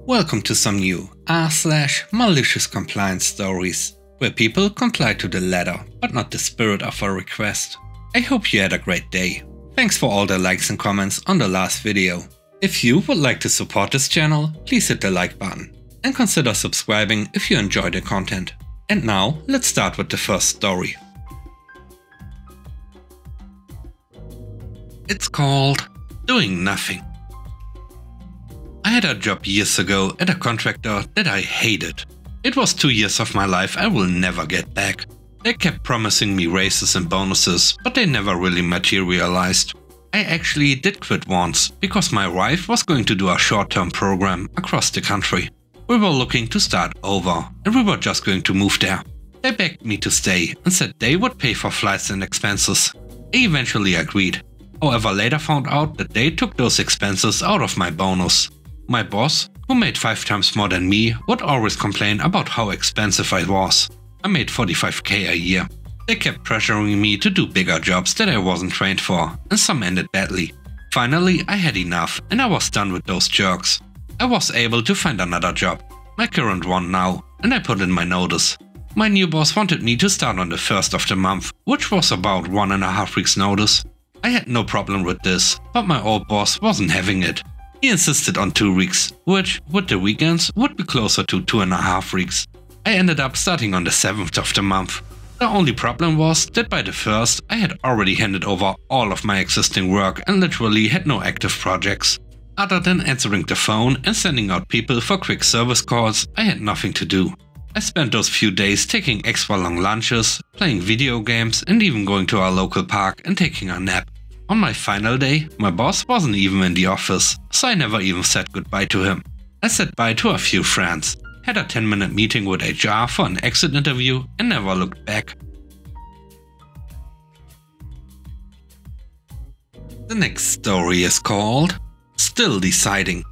Welcome to some new r/malicious compliance stories, where people comply to the letter but not the spirit of a request. I hope you had a great day. Thanks for all the likes and comments on the last video. If you would like to support this channel, please hit the like button and consider subscribing if you enjoy the content. And now let's start with the first story. It's called Doing Nothing. I had a job years ago at a contractor that I hated. It was 2 years of my life I will never get back. They kept promising me raises and bonuses, but they never really materialized. I actually did quit once, because my wife was going to do a short-term program across the country. We were looking to start over, and we were just going to move there. They begged me to stay and said they would pay for flights and expenses. I eventually agreed. However, later found out that they took those expenses out of my bonus. My boss, who made 5 times more than me, would always complain about how expensive I was. I made 45k a year. They kept pressuring me to do bigger jobs that I wasn't trained for, and some ended badly. Finally, I had enough and I was done with those jerks. I was able to find another job, my current one now, and I put in my notice. My new boss wanted me to start on the 1st of the month, which was about 1.5 weeks notice. I had no problem with this, but my old boss wasn't having it. He insisted on 2 weeks, which, with the weekends, would be closer to 2.5 weeks. I ended up starting on the 7th of the month. The only problem was that by the 1st, I had already handed over all of my existing work and literally had no active projects. Other than answering the phone and sending out people for quick service calls, I had nothing to do. I spent those few days taking extra long lunches, playing video games, and even going to our local park and taking a nap. On my final day, my boss wasn't even in the office, so I never even said goodbye to him. I said bye to a few friends, had a 10-minute meeting with HR for an exit interview, and never looked back. The next story is called Still Deciding.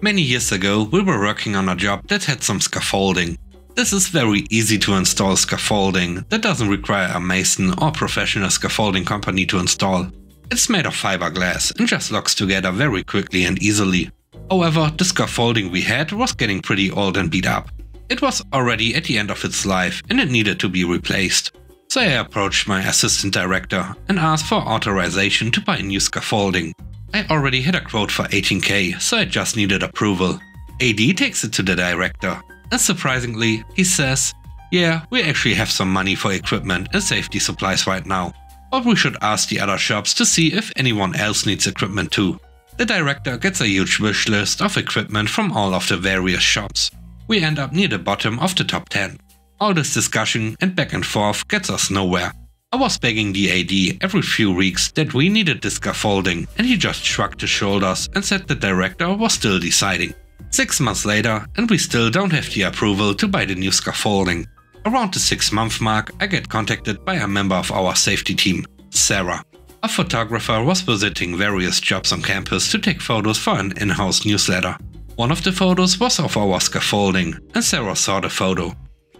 Many years ago, we were working on a job that had some scaffolding. This is very easy to install scaffolding that doesn't require a mason or professional scaffolding company to install. It's made of fiberglass and just locks together very quickly and easily. However, the scaffolding we had was getting pretty old and beat up. It was already at the end of its life and it needed to be replaced. So I approached my assistant director and asked for authorization to buy new scaffolding. I already had a quote for 18k, so I just needed approval. AD takes it to the director. And surprisingly, he says, yeah, we actually have some money for equipment and safety supplies right now, but we should ask the other shops to see if anyone else needs equipment too. The director gets a huge wish list of equipment from all of the various shops. We end up near the bottom of the top 10. All this discussion and back and forth gets us nowhere. I was begging the AD every few weeks that we needed the scaffolding, and he just shrugged his shoulders and said the director was still deciding. 6 months later, and we still don't have the approval to buy the new scaffolding. Around the 6-month mark, I get contacted by a member of our safety team, Sarah. A photographer was visiting various jobs on campus to take photos for an in-house newsletter. One of the photos was of our scaffolding, and Sarah saw the photo.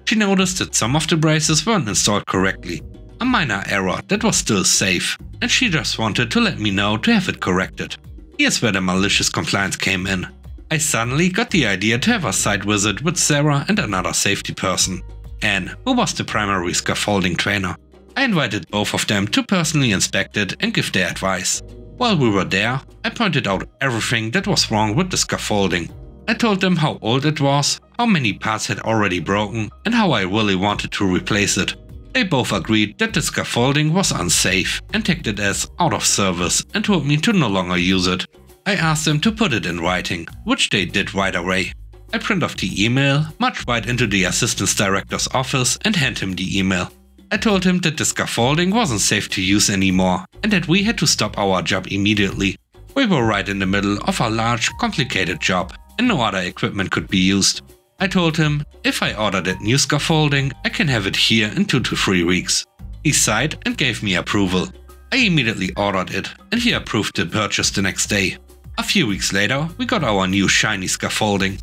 She noticed that some of the braces weren't installed correctly, a minor error that was still safe, and she just wanted to let me know to have it corrected. Here's where the malicious compliance came in. I suddenly got the idea to have a site visit with Sarah and another safety person, Anne, who was the primary scaffolding trainer. I invited both of them to personally inspect it and give their advice. While we were there, I pointed out everything that was wrong with the scaffolding. I told them how old it was, how many parts had already broken, and how I really wanted to replace it. They both agreed that the scaffolding was unsafe and tagged it as out of service and told me to no longer use it. I asked them to put it in writing, which they did right away. I print off the email, march right into the assistant director's office and hand him the email. I told him that the scaffolding wasn't safe to use anymore and that we had to stop our job immediately. We were right in the middle of a large, complicated job and no other equipment could be used. I told him, if I order that new scaffolding, I can have it here in 2 to 3 weeks. He sighed and gave me approval. I immediately ordered it and he approved the purchase the next day. A few weeks later, we got our new shiny scaffolding.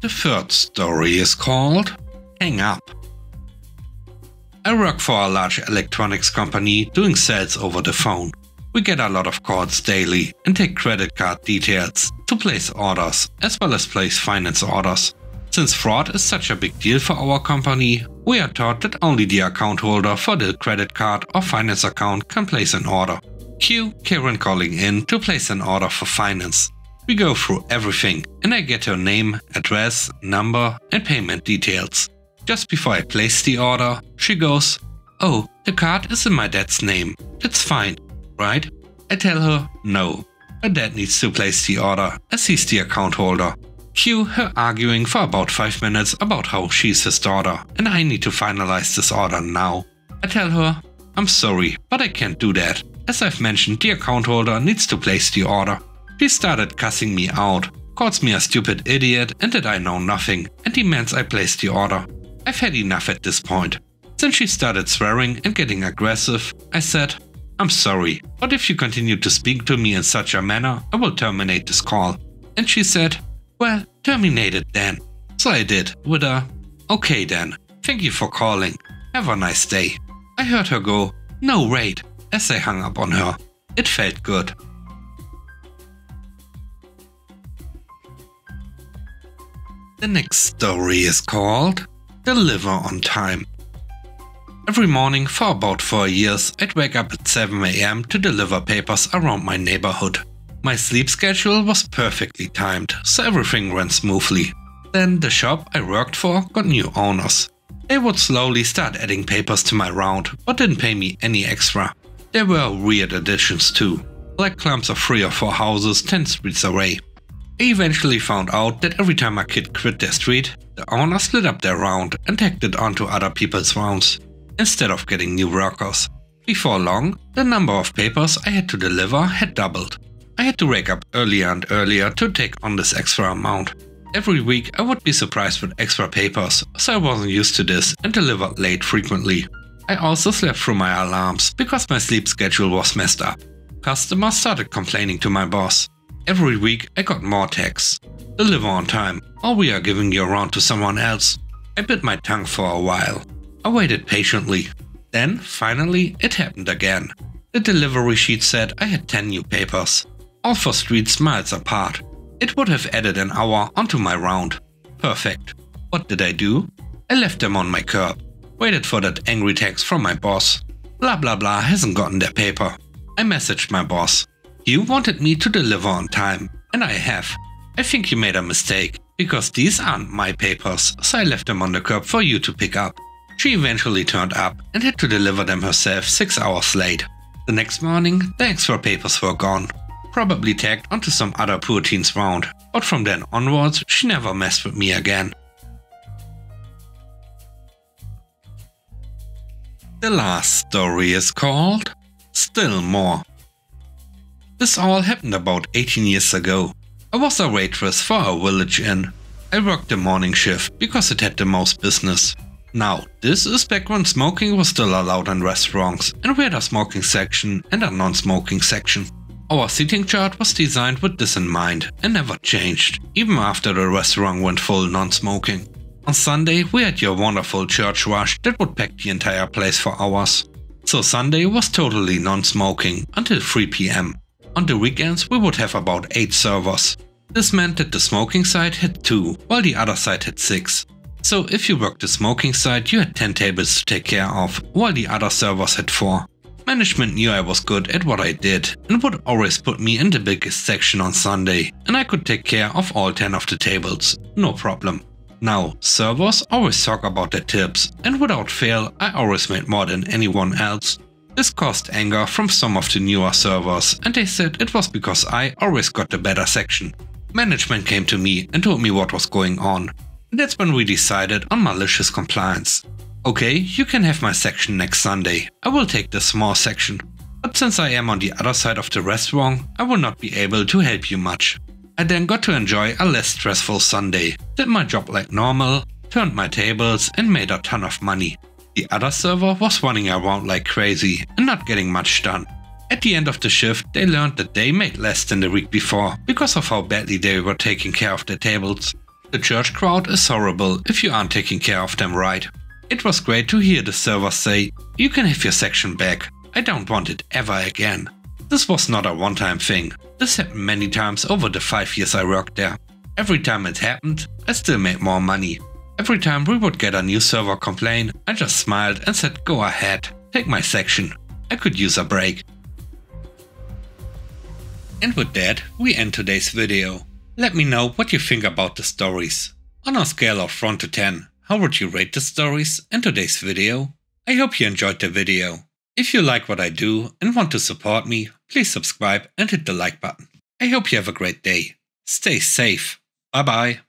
The third story is called Hang Up. I work for a large electronics company doing sales over the phone. We get a lot of calls daily and take credit card details to place orders as well as place finance orders. Since fraud is such a big deal for our company, we are taught that only the account holder for the credit card or finance account can place an order. Cue Karen calling in to place an order for finance. We go through everything and I get her name, address, number and payment details. Just before I place the order, she goes, "Oh, the card is in my dad's name. That's fine, right?" I tell her no. Her dad needs to place the order as he's the account holder. Cue her arguing for about 5 minutes about how she's his daughter and I need to finalize this order now. I tell her, "I'm sorry, but I can't do that. As I've mentioned, the account holder needs to place the order." She started cussing me out, calls me a stupid idiot and that I know nothing and demands I place the order. I've had enough at this point. Since she started swearing and getting aggressive, I said, "I'm sorry, but if you continue to speak to me in such a manner, I will terminate this call." And she said, "Well, terminate it then." So I did, with a, "Okay then, thank you for calling. Have a nice day." I heard her go, "No, wait," as I hung up on her. It felt good. The next story is called Deliver on Time. Every morning for about 4 years, I'd wake up at 7 AM to deliver papers around my neighborhood. My sleep schedule was perfectly timed, so everything ran smoothly. Then the shop I worked for got new owners. They would slowly start adding papers to my round, but didn't pay me any extra. There were weird additions too, like clumps of 3 or 4 houses 10 streets away. I eventually found out that every time a kid quit their street, the owner split up their round and tacked it onto other people's rounds, instead of getting new workers. Before long, the number of papers I had to deliver had doubled. I had to wake up earlier and earlier to take on this extra amount. Every week I would be surprised with extra papers, so I wasn't used to this and delivered late frequently. I also slept through my alarms because my sleep schedule was messed up. Customers started complaining to my boss. Every week I got more texts. "Deliver on time, or we are giving you around to someone else." I bit my tongue for a while. I waited patiently. Then, finally, it happened again. The delivery sheet said I had 10 new papers, all for streets miles apart. It would have added an hour onto my round. Perfect. What did I do? I left them on my curb. Waited for that angry text from my boss. Blah blah blah hasn't gotten their paper. I messaged my boss. "You wanted me to deliver on time, and I have. I think you made a mistake, because these aren't my papers, so I left them on the curb for you to pick up." She eventually turned up and had to deliver them herself 6 hours late. The next morning, the extra papers were gone. Probably tagged onto some other poor teen's round, but from then onwards she never messed with me again. The last story is called Still More. This all happened about 18 years ago. I was a waitress for a village inn. I worked the morning shift because it had the most business. Now, this is back when smoking was still allowed in restaurants and we had a smoking section and a non-smoking section. Our seating chart was designed with this in mind and never changed, even after the restaurant went full non-smoking. On Sunday we had your wonderful church rush that would pack the entire place for hours. So Sunday was totally non-smoking until 3 PM. On the weekends we would have about 8 servers. This meant that the smoking side had 2, while the other side had 6. So if you worked the smoking side you had 10 tables to take care of, while the other servers had 4. Management knew I was good at what I did and would always put me in the biggest section on Sunday, and I could take care of all 10 of the tables, no problem. Now, servers always talk about their tips, and without fail I always made more than anyone else. This caused anger from some of the newer servers, and they said it was because I always got the better section. Management came to me and told me what was going on. And that's when we decided on Malicious Compliance. Okay, you can have my section next Sunday. I will take the small section. But since I am on the other side of the restaurant, I will not be able to help you much. I then got to enjoy a less stressful Sunday, did my job like normal, turned my tables and made a ton of money. The other server was running around like crazy and not getting much done. At the end of the shift, they learned that they made less than the week before because of how badly they were taking care of their tables. The church crowd is horrible if you aren't taking care of them right. It was great to hear the server say, "You can have your section back. I don't want it ever again." This was not a one-time thing. This happened many times over the 5 years I worked there. Every time it happened, I still made more money. Every time we would get a new server complaint, I just smiled and said, go ahead, take my section. I could use a break. And with that, we end today's video. Let me know what you think about the stories. On a scale of 1 to 10, how would you rate the stories and today's video? I hope you enjoyed the video. If you like what I do and want to support me, please subscribe and hit the like button. I hope you have a great day. Stay safe. Bye bye.